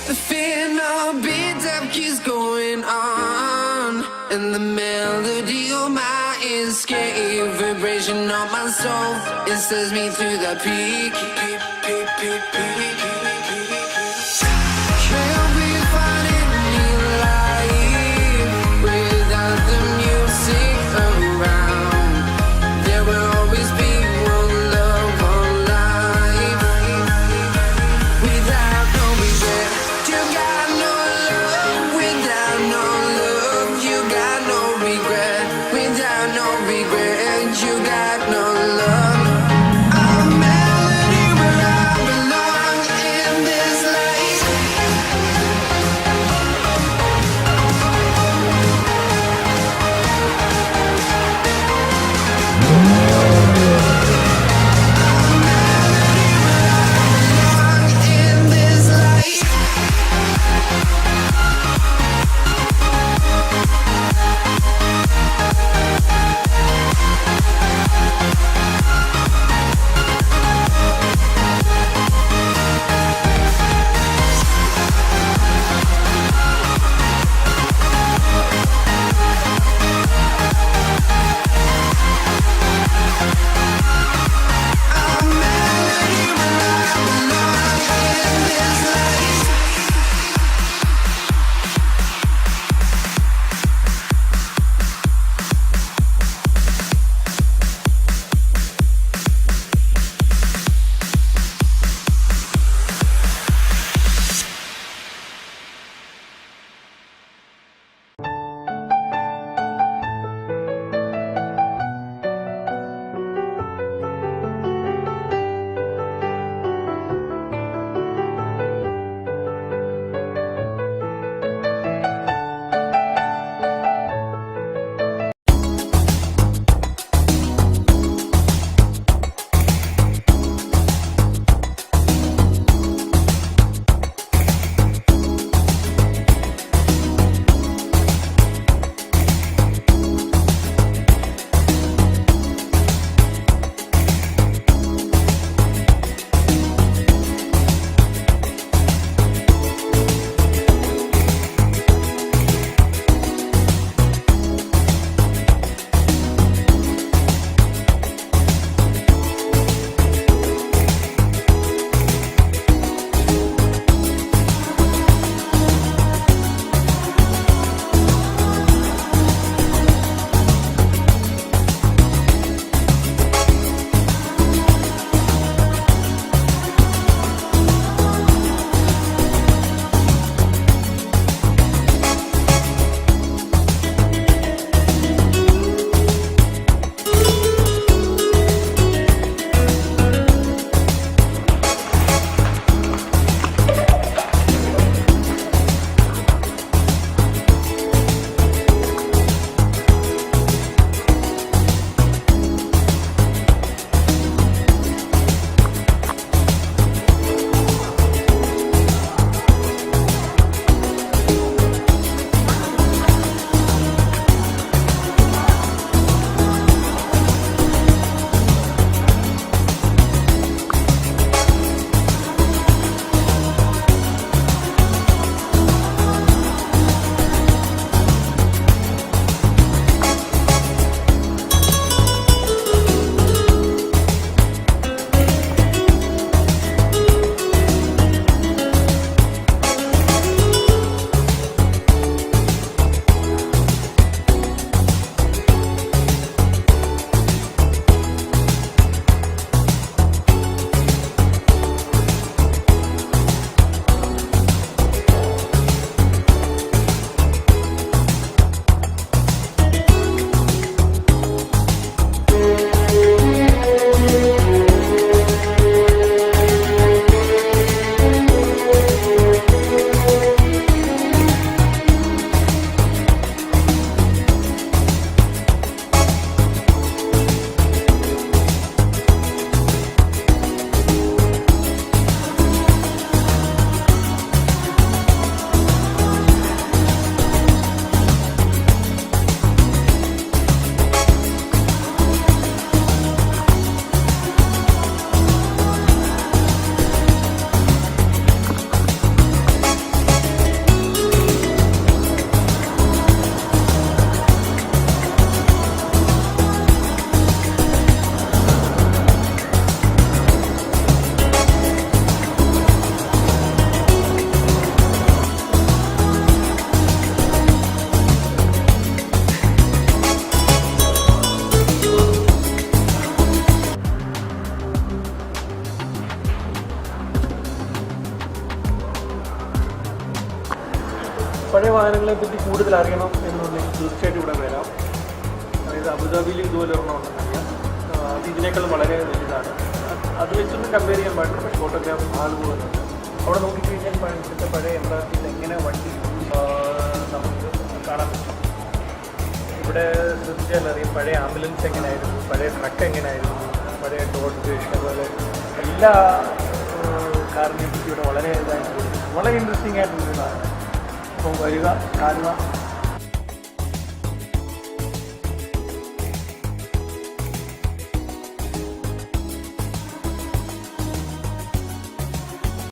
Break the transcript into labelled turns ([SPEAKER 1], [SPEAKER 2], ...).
[SPEAKER 1] The final beat up keeps going on, and the melody of my escape, vibration on my soul, it sends me to the peak. Can't be finding me life without the music around. There will always be one love, one life. Without no regret, you got no love. Without no love, you got no regret. Without no regret, you got no love. A melody where I belong.
[SPEAKER 2] പഴയ വാഹനങ്ങളെ പറ്റി കൂടുതൽ അറിയണം എന്നുണ്ടെങ്കിൽ തീർച്ചയായിട്ടും ഇവിടെ വരാം. അതായത് അബുദാബിയിൽ ഇതുപോലെ ഒരെണ്ണമുണ്ടെന്നറിയാം. അത് ഇതിനേക്കാൾ വളരെ വലുതാണ്. അത് വെച്ചൊന്നും കമ്പയർ ചെയ്യാൻ പാടില്ല. പക്ഷേ ഫോട്ടോഗ്രാഫ് ഹാൾ പോകുന്നുണ്ട്. അവിടെ നോക്കിക്കഴിഞ്ഞാൽ ഇപ്പോഴത്തെ പഴയ എംബ്രാസിൽ എങ്ങനെ വണ്ടി നമുക്ക് കാണാൻ പറ്റും. ഇവിടെ ശ്രദ്ധിച്ചാൽ അറിയാം പഴയ ആംബുലൻസ് എങ്ങനെയായിരുന്നു, പഴയ ട്രക്ക് എങ്ങനെയായിരുന്നു, പഴയ ടോട്ട് അതുപോലെ എല്ലാ കാറിനെ പറ്റി ഇവിടെ വളരെ ഇതായിട്ട് വളരെ ഇൻട്രസ്റ്റിംഗ് ആയിട്ടുള്ളതാണ്. അപ്പോൾ വരിക, കാണുക.